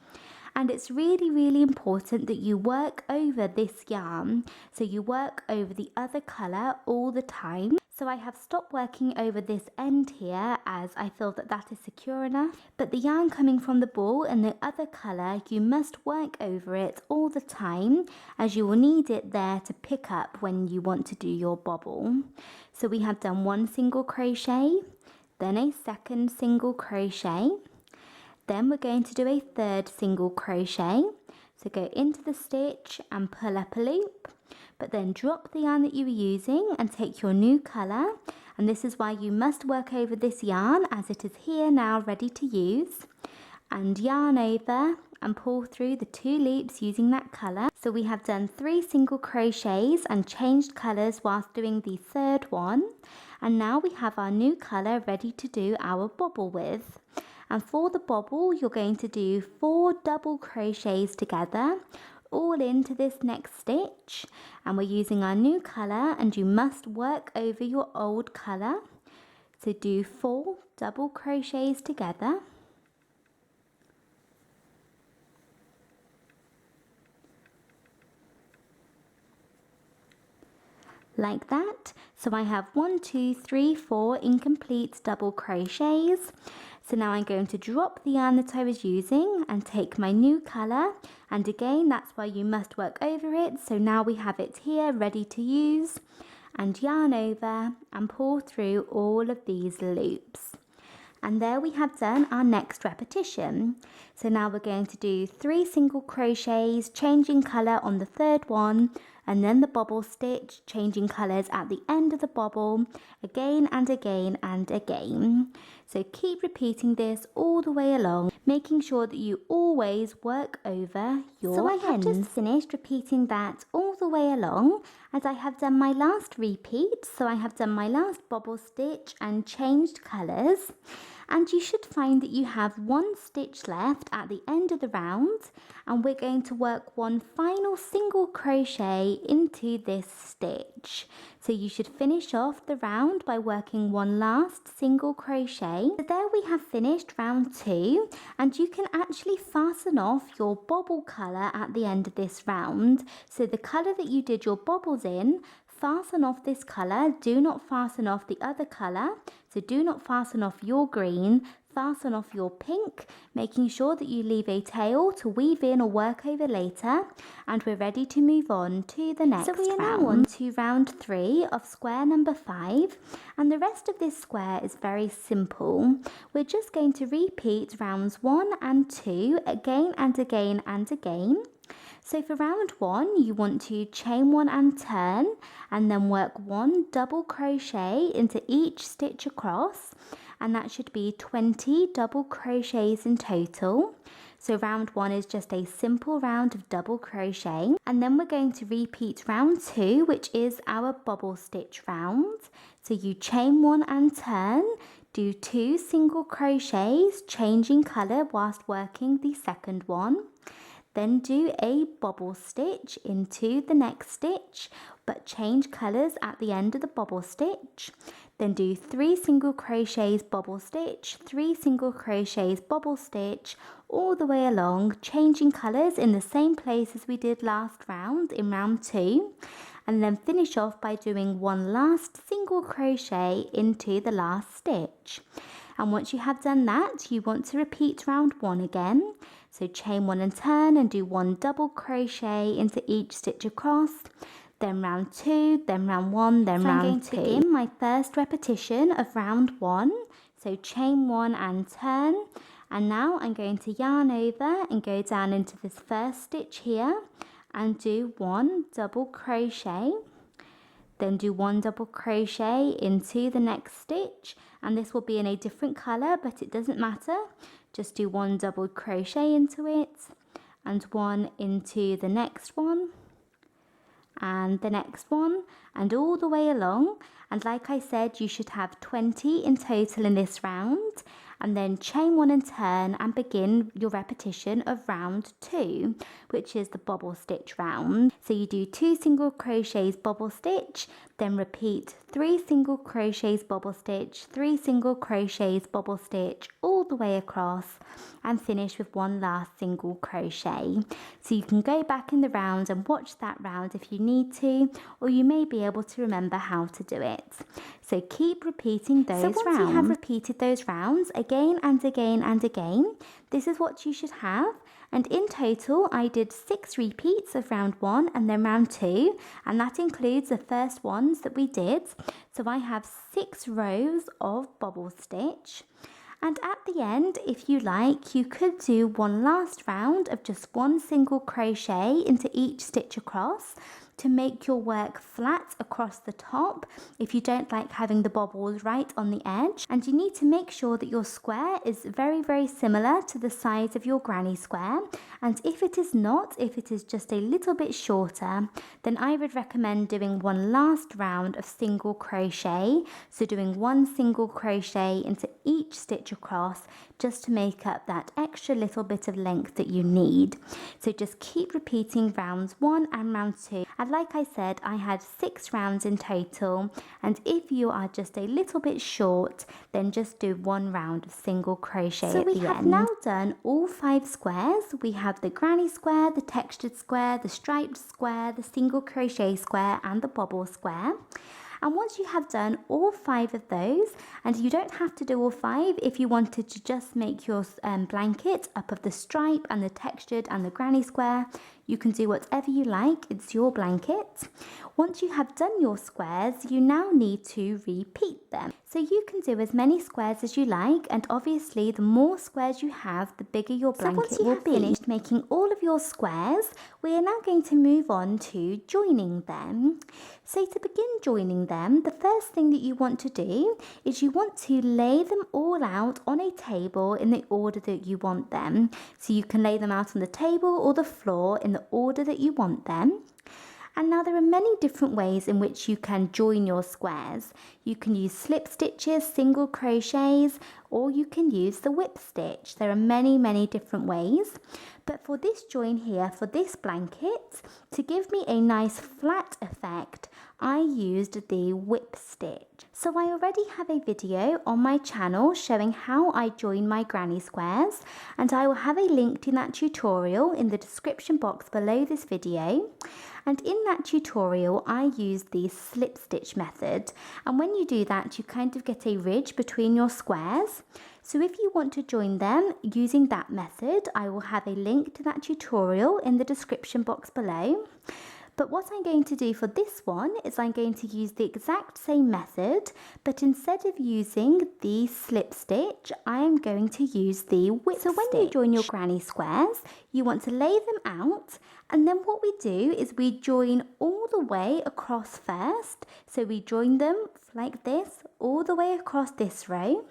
And it's really important that you work over this yarn. So you work over the other colour all the time. So I have stopped working over this end here, as I feel that that is secure enough. But the yarn coming from the ball and the other colour, you must work over it all the time, as you will need it there to pick up when you want to do your bobble. So we have done 1 single crochet, then a 2nd single crochet. Then we're going to do a 3rd single crochet. So go into the stitch and pull up a loop, but then drop the yarn that you were using and take your new colour. And this is why you must work over this yarn, as it is here now ready to use. And yarn over and pull through the 2 loops using that colour. So we have done 3 single crochets and changed colours whilst doing the 3rd one. And now we have our new colour ready to do our bobble with. And for the bobble, you're going to do 4 double crochets together, all into this next stitch. And we're using our new colour, and you must work over your old colour. So do 4 double crochets together. Like that. So I have 1, 2, 3, 4 incomplete double crochets. So now I'm going to drop the yarn that I was using and take my new colour, and again that's why you must work over it. So now we have it here ready to use, and yarn over and pull through all of these loops. And there we have done our next repetition. So now we're going to do 3 single crochets, changing colour on the 3rd one, and then the bobble stitch, changing colours at the end of the bobble, again and again and again. So keep repeating this all the way along, making sure that you always work over your So I have ends. just finished repeating that all the way along, as I have done my last repeat. So I have done my last bobble stitch and changed colours. And you should find that you have 1 stitch left at the end of the round, and we're going to work 1 final single crochet into this stitch. So you should finish off the round by working 1 last single crochet. So there we have finished round 2, and you can actually fasten off your bobble colour at the end of this round. So the colour that you did your bobbles in, fasten off this colour, do not fasten off the other colour. So do not fasten off your green, fasten off your pink, making sure that you leave a tail to weave in or work over later. And we're ready to move on to the next round. So we are now on to round 3 of square number 5, and the rest of this square is very simple. We're just going to repeat rounds 1 and 2 again and again and again. So for round 1, you want to chain 1 and turn, and then work 1 double crochet into each stitch across, and that should be 20 double crochets in total. So round 1 is just a simple round of double crochet, and then we're going to repeat round 2, which is our bobble stitch round. So you chain 1 and turn, do 2 single crochets, changing colour whilst working the second one. Then do a bobble stitch into the next stitch, but change colours at the end of the bobble stitch. Then do 3 single crochets, bobble stitch, 3 single crochets, bobble stitch, all the way along, changing colours in the same place as we did last round in round 2. And then finish off by doing 1 last single crochet into the last stitch. And once you have done that, you want to repeat round 1 again. So chain 1 and turn and do 1 double crochet into each stitch across. Then round 2, then round 1, then round 2. I'm going to begin my first repetition of round 1. So chain 1 and turn. And now I'm going to yarn over and go down into this first stitch here and do 1 double crochet. Then do 1 double crochet into the next stitch, and this will be in a different colour, but it doesn't matter. Just do 1 double crochet into it, and 1 into the next one, and the next one, and all the way along. And like I said, you should have 20 in total in this round. And then chain 1 and turn and begin your repetition of round 2, which is the bobble stitch round. So you do 2 single crochets, bobble stitch, then repeat 3 single crochets, bobble stitch, 3 single crochets, bobble stitch, all the way across, and finish with 1 last single crochet. So you can go back in the round and watch that round if you need to, or you may be able to remember how to do it. So keep repeating those rounds. So once you have repeated those rounds again and again and again, this is what you should have. And in total, I did 6 repeats of round 1 and then round 2, and that includes the first ones that we did. So I have 6 rows of bobble stitch. And at the end, if you like, you could do 1 last round of just 1 single crochet into each stitch across to make your work flat across the top if you don't like having the bobbles right on the edge. And you need to make sure that your square is very, very similar to the size of your granny square. And if it is not, if it is just a little bit shorter, then I would recommend doing one last round of single crochet. So doing one single crochet into each stitch across, just to make up that extra little bit of length that you need. So just keep repeating rounds 1 and round 2. And like I said, I had 6 rounds in total. And if you are just a little bit short, then just do 1 round of single crochet at the end. So we have now done all 5 squares. We have the granny square, the textured square, the striped square, the single crochet square, and the bobble square. And once you have done all 5 of those, and you don't have to do all 5 if you wanted to just make your blanket up of the stripe and the textured and the granny square, you can do whatever you like, it's your blanket. Once you have done your squares, you now need to repeat them. So you can do as many squares as you like, and obviously the more squares you have, the bigger your blanket will be. So once you have finished making all of your squares, we are now going to move on to joining them. So to begin joining them, the first thing that you want to do is you want to lay them all out on a table in the order that you want them. So you can lay them out on the table or the floor in the order that you want them. And now there are many different ways in which you can join your squares. You can use slip stitches, single crochets, or you can use the whip stitch. There are many different ways. But for this join here, for this blanket, to give me a nice flat effect, I used the whip stitch. So I already have a video on my channel showing how I join my granny squares, and I will have a link to that tutorial in the description box below this video. And in that tutorial, I used the slip stitch method. And when you do that, you kind of get a ridge between your squares. So if you want to join them using that method, I will have a link to that tutorial in the description box below. But what I'm going to do for this one is I'm going to use the exact same method, but instead of using the slip stitch, I am going to use the whip stitch. So when you join your granny squares, you want to lay them out, and then what we do is we join all the way across first. So we join them like this, all the way across this row,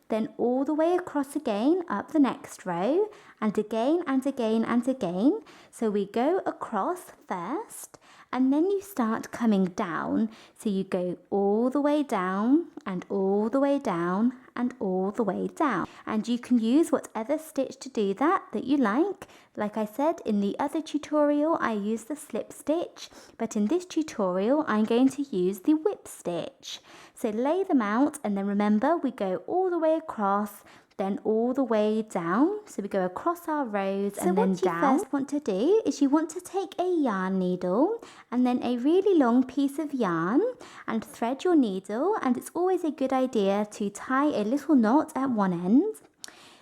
then all the way across again up the next row, and again and again and again. So we go across first, and then you start coming down. So you go all the way down and all the way down and all the way down. And you can use whatever stitch to do that you like. Like I said, in the other tutorial, I used the slip stitch, but in this tutorial, I'm going to use the whip stitch. So lay them out, and then remember, we go all the way across, then all the way down. So we go across our rows and then down. So what you first want to do is you want to take a yarn needle and then a really long piece of yarn and thread your needle, and it's always a good idea to tie a little knot at one end.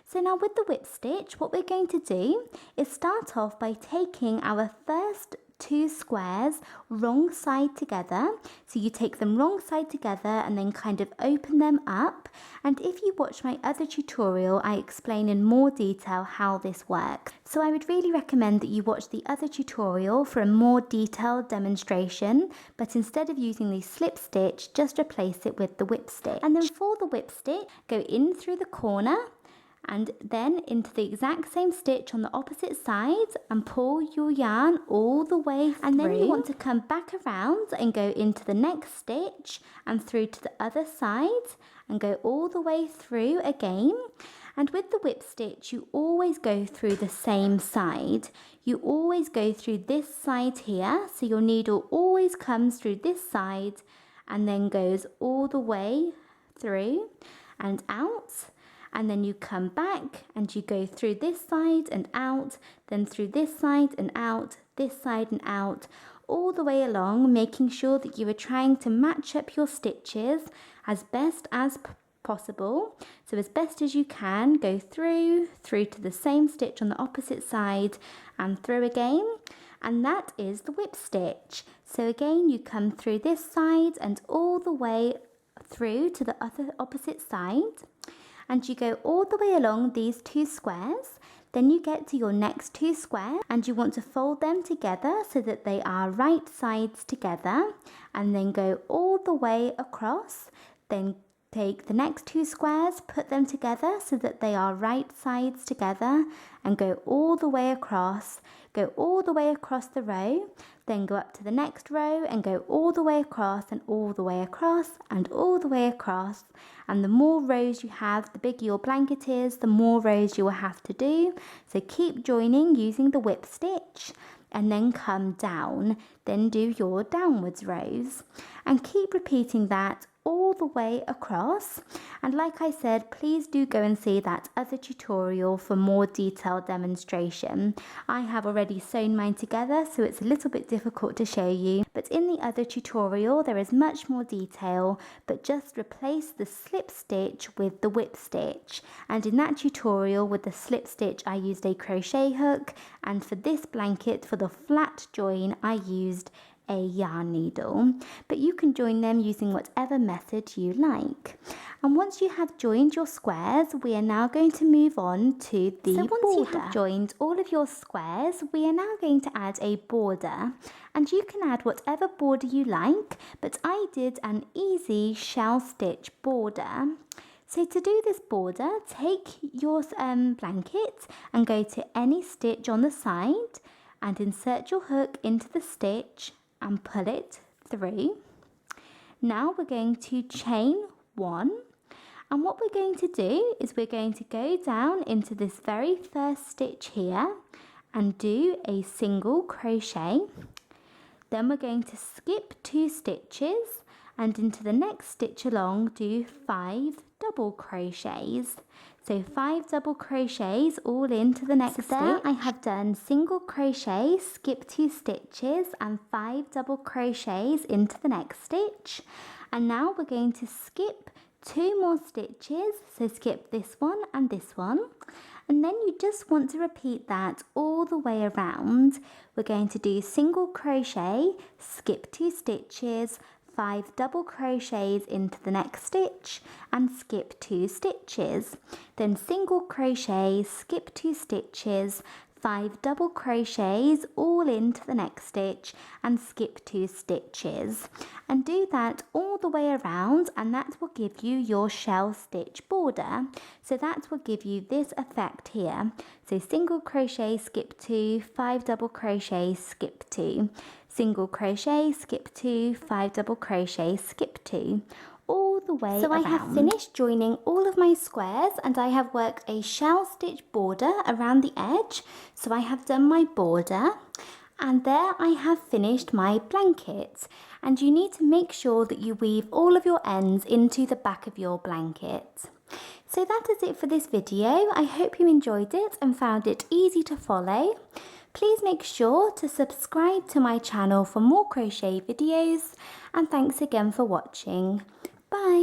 So now with the whip stitch, what we're going to do is start off by taking our first 2 squares wrong side together. So you take them wrong side together and then kind of open them up. And if you watch my other tutorial, I explain in more detail how this works. So I would really recommend that you watch the other tutorial for a more detailed demonstration, but instead of using the slip stitch, just replace it with the whip stitch. And then for the whip stitch, go in through the corner and then into the exact same stitch on the opposite side and pull your yarn all the way through. And then you want to come back around and go into the next stitch and through to the other side and go all the way through again. And with the whip stitch, you always go through the same side. You always go through this side here, so your needle always comes through this side and then goes all the way through and out. And then you come back and you go through this side and out, then through this side and out, this side and out, all the way along, making sure that you are trying to match up your stitches as best as possible. So as best as you can, go through to the same stitch on the opposite side and through again. And that is the whip stitch. So again, you come through this side and all the way through to the other opposite side. And you go all the way along these 2 squares, Then you get to your next 2 squares and you want to fold them together so that they are right sides together, and then go all the way across. Then take the next 2 squares, put them together so that they are right sides together, and go all the way across. Go all the way across the row, then go up to the next row and go all the way across and all the way across and all the way across. And the more rows you have, the bigger your blanket is, the more rows you will have to do. So keep joining using the whip stitch, and then come down, then do your downwards rows, and keep repeating that all the way across. And like I said, please do go and see that other tutorial for more detailed demonstration. I have already sewn mine together, so it's a little bit difficult to show you, but in the other tutorial there is much more detail, but just replace the slip stitch with the whip stitch. And in that tutorial with the slip stitch I used a crochet hook, and for this blanket, for the flat join, I used a yarn needle, but you can join them using whatever method you like. And once you have joined your squares, we are now going to move on to the border. So once you have joined all of your squares, we are now going to add a border, and you can add whatever border you like, but I did an easy shell stitch border. So to do this border, take your blanket and go to any stitch on the side and insert your hook into the stitch and pull it through. Now we're going to chain 1, and what we're going to do is we're going to go down into this very first stitch here and do a single crochet. Then we're going to skip 2 stitches, and into the next stitch along do 5 double crochets. So 5 double crochets all into the next stitch. There I have done single crochet, skip 2 stitches and 5 double crochets into the next stitch. And now we're going to skip 2 more stitches, so skip this one and this one. And then you just want to repeat that all the way around. We're going to do single crochet, skip 2 stitches, 5 double crochets into the next stitch and skip 2 stitches. Then single crochet, skip 2 stitches, 5 double crochets all into the next stitch and skip 2 stitches. And do that all the way around, and that will give you your shell stitch border. So that will give you this effect here. So single crochet, skip 2, 5 double crochet, skip 2. Single crochet, skip 2, 5 double crochet, skip 2, all the way around. So I have finished joining all of my squares, and I have worked a shell stitch border around the edge. So I have done my border, and there I have finished my blanket. And you need to make sure that you weave all of your ends into the back of your blanket. So that is it for this video. I hope you enjoyed it and found it easy to follow. Please make sure to subscribe to my channel for more crochet videos, and thanks again for watching. Bye!